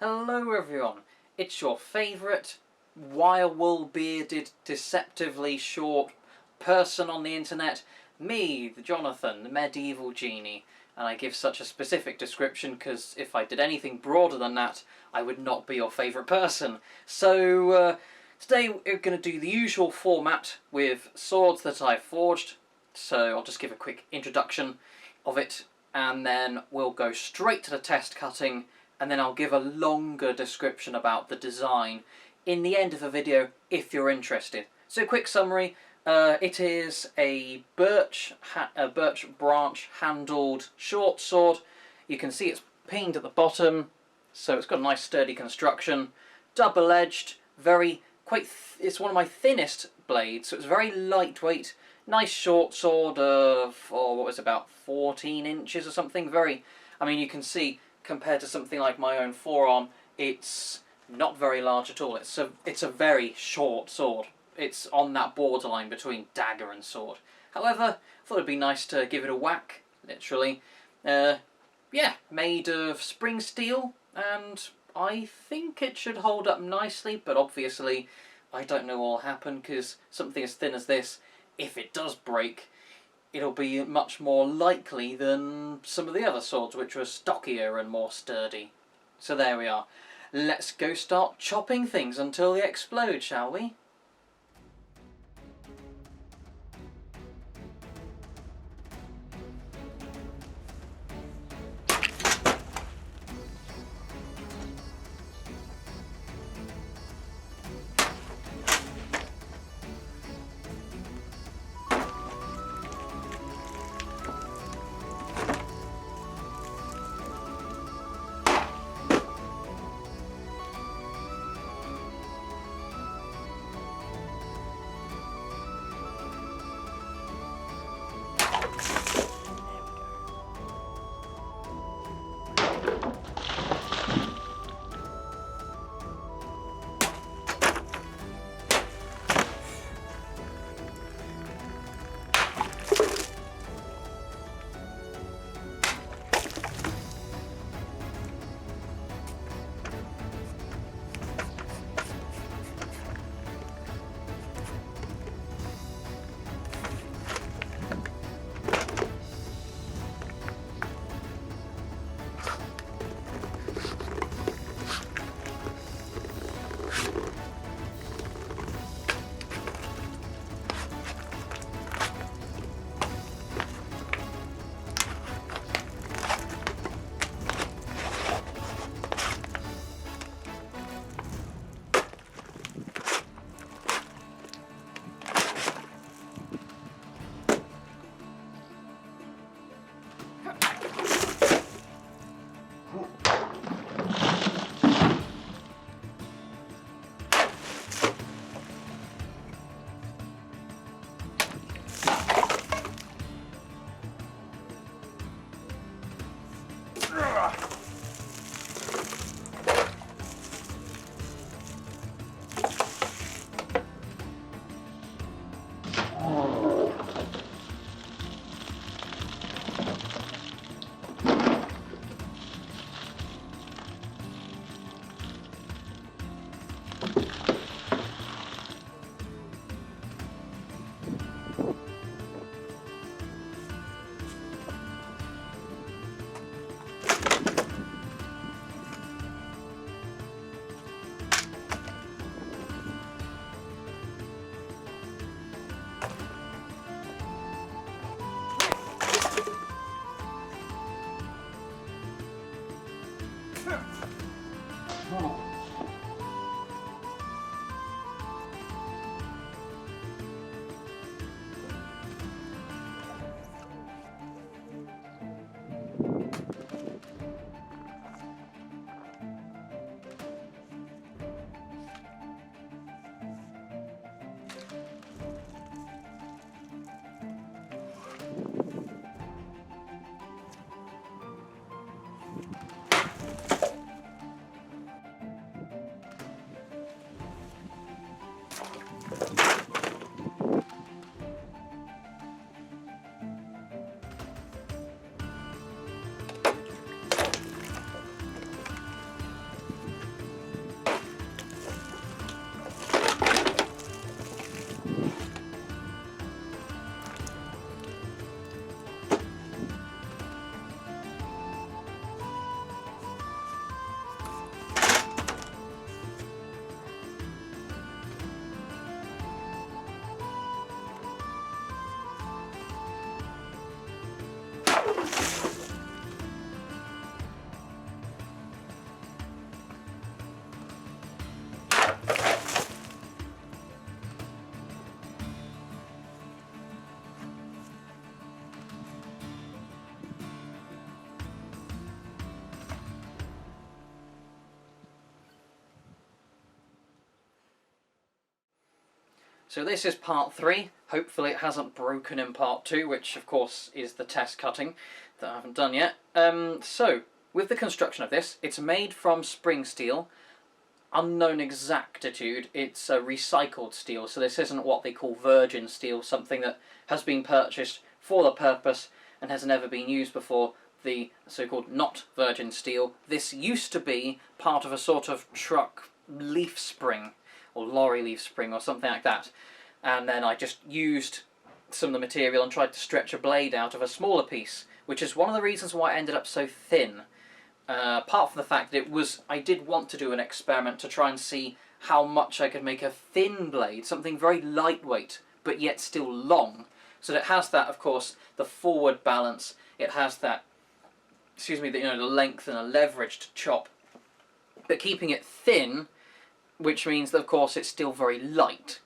Hello everyone, it's your favourite wire-wool-bearded, deceptively short person on the internet, me, the Jonathan, the medieval genie, and I give such a specific description because if I did anything broader than that, I would not be your favourite person. So today we're going to do the usual format with swords that I've forged, so I'll just give a quick introduction of it, and then we'll go straight to the test cutting, and then I'll give a longer description about the design in the end of the video if you're interested. So quick summary, it is a birch branch handled short sword. You can see it's pinged at the bottom, so it's got a nice sturdy construction, double-edged, it's one of my thinnest blades, so it's very lightweight, nice short sword of, what was it, about 14 inches or something. You can see, compared to something like my own forearm, it's not very large at all. It's a very short sword. It's on that borderline between dagger and sword. However, I thought it'd be nice to give it a whack, literally. Yeah, made of spring steel, and I think it should hold up nicely, but obviously I don't know what will happen, because something as thin as this, if it does break, it'll be much more likely than some of the other swords, which were stockier and more sturdy. So there we are. Let's go start chopping things until they explode, shall we? So this is part 3. Hopefully it hasn't broken in part 2, which of course is the test cutting that I haven't done yet. So, with the construction of this, it's made from spring steel. Unknown exactitude, it's a recycled steel, so this isn't what they call virgin steel, something that has been purchased for the purpose and has never been used before, the so-called not virgin steel. This used to be part of a sort of truck leaf spring, or lorry leaf spring, or something like that, and then I just used some of the material and tried to stretch a blade out of a smaller piece, which is one of the reasons why it ended up so thin. Apart from the fact that I did want to do an experiment to try and see how much I could make a thin blade, something very lightweight, but yet still long. So that it has that, of course, the forward balance, it has that, the length and a leveraged chop, but keeping it thin, which means that, of course, it's still very light.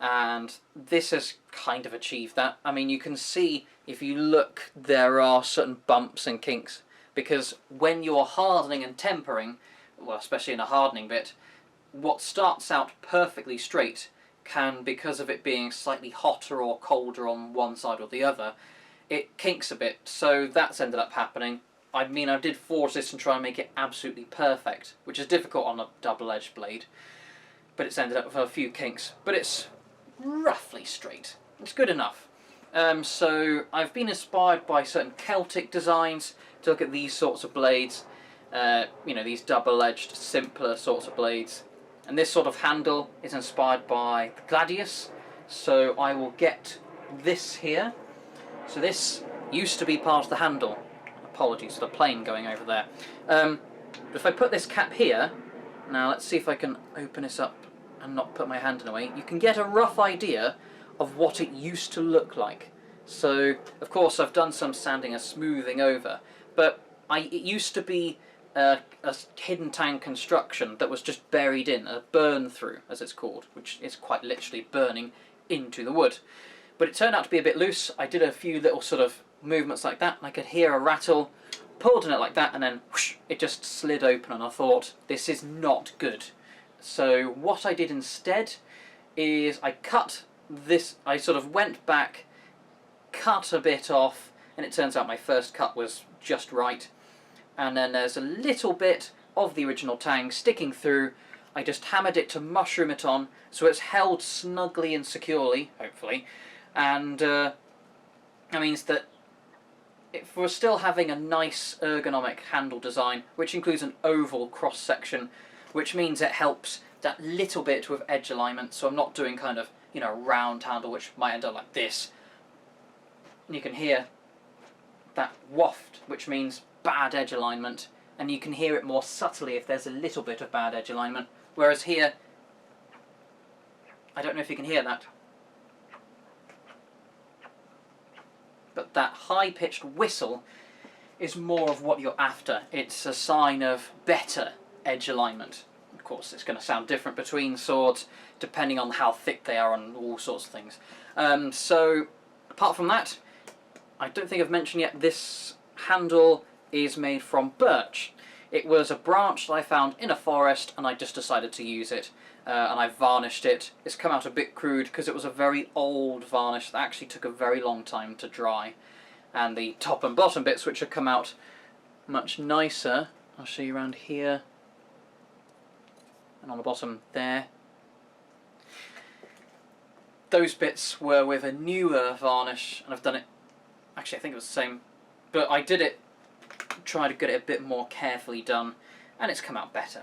And this has kind of achieved that. I mean, you can see, if you look, there are certain bumps and kinks, because when you're hardening and tempering, well, especially in a hardening bit, what starts out perfectly straight can, because of it being slightly hotter or colder on one side or the other, it kinks a bit. So that's ended up happening. I mean, I did force this and try and make it absolutely perfect, which is difficult on a double-edged blade, but it's ended up with a few kinks. But it's roughly straight. It's good enough. So I've been inspired by certain Celtic designs to look at these sorts of blades, these double-edged, simpler sorts of blades. And this sort of handle is inspired by the Gladius, so I will get this here. So this used to be part of the handle. Apologies for the plane going over there. But if I put this cap here, now let's see if I can open this up and not put my hand in the way, you can get a rough idea of what it used to look like. So, of course, I've done some sanding and smoothing over, but it used to be a hidden tang construction that was just buried in, a burn-through, as it's called, which is quite literally burning into the wood. But it turned out to be a bit loose. I did a few little sort of movements like that, and I could hear a rattle, pulled on it like that, and then whoosh, it just slid open, and I thought, this is not good. So what I did instead is I cut this, I sort of went back, cut a bit off, and it turns out my first cut was just right. And then there's a little bit of the original tang sticking through. I just hammered it to mushroom it on, so it's held snugly and securely, hopefully. And that means that if we're still having a nice ergonomic handle design, which includes an oval cross-section, which means it helps that little bit with edge alignment, so I'm not doing kind of, a round handle, which might end up like this. And you can hear that waft, which means bad edge alignment, and you can hear it more subtly if there's a little bit of bad edge alignment, whereas here, I don't know if you can hear that, but that high-pitched whistle is more of what you're after. It's a sign of better edge alignment. Of course, it's going to sound different between swords, depending on how thick they are and all sorts of things. So, apart from that, I don't think I've mentioned yet, this handle is made from birch. It was a branch that I found in a forest, and I just decided to use it, and I varnished it. It's come out a bit crude because it was a very old varnish that actually took a very long time to dry. And the top and bottom bits, which have come out much nicer, I'll show you around here, and on the bottom there. Those bits were with a newer varnish, and I've done it, actually I think it was the same, but I did it, try to get it a bit more carefully done, and it's come out better.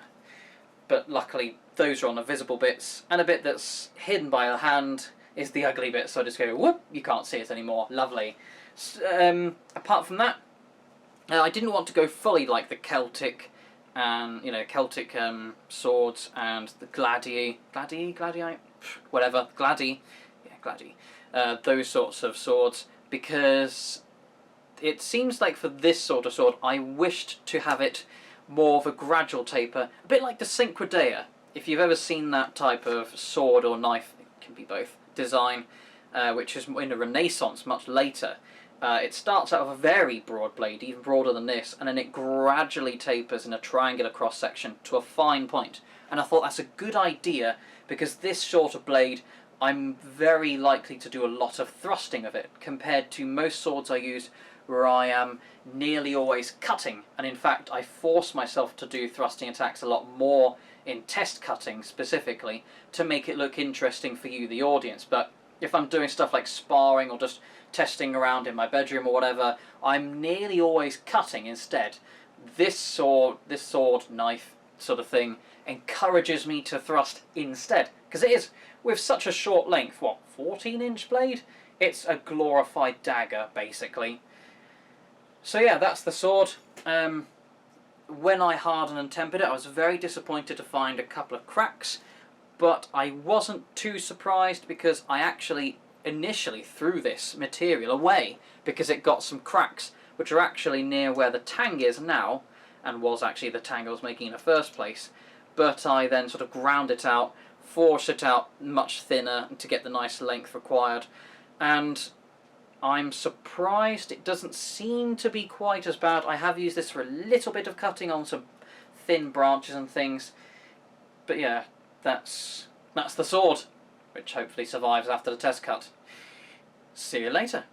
But luckily those are on the visible bits, and a bit that's hidden by a hand is the ugly bit, so I just go whoop, you can't see it anymore, lovely. Apart from that, I didn't want to go fully like the Celtic and Celtic swords and the Gladi, whatever, those sorts of swords, because it seems like for this sort of sword I wished to have it more of a gradual taper, a bit like the Synchrodea. If you've ever seen that type of sword or knife, it can be both, design, which is in the Renaissance much later. It starts out with a very broad blade, even broader than this, and then it gradually tapers in a triangular cross-section to a fine point. And I thought that's a good idea, because this sort of blade I'm very likely to do a lot of thrusting of it, compared to most swords I use where I am nearly always cutting, and in fact I force myself to do thrusting attacks a lot more in test cutting specifically to make it look interesting for you, the audience. But if I'm doing stuff like sparring or just testing around in my bedroom or whatever, I'm nearly always cutting instead. This sword, knife sort of thing, encourages me to thrust instead, because it is, with such a short length, what, 14-inch blade? It's a glorified dagger, basically. So yeah, that's the sword. When I hardened and tempered it, I was very disappointed to find a couple of cracks, but I wasn't too surprised because I actually initially threw this material away because it got some cracks, which are actually near where the tang is now, and was actually the tang I was making in the first place. But I then sort of ground it out, forced it out much thinner to get the nice length required, and I'm surprised it doesn't seem to be quite as bad. I have used this for a little bit of cutting on some thin branches and things, but yeah, that's the sword, which hopefully survives after the test cut. See you later.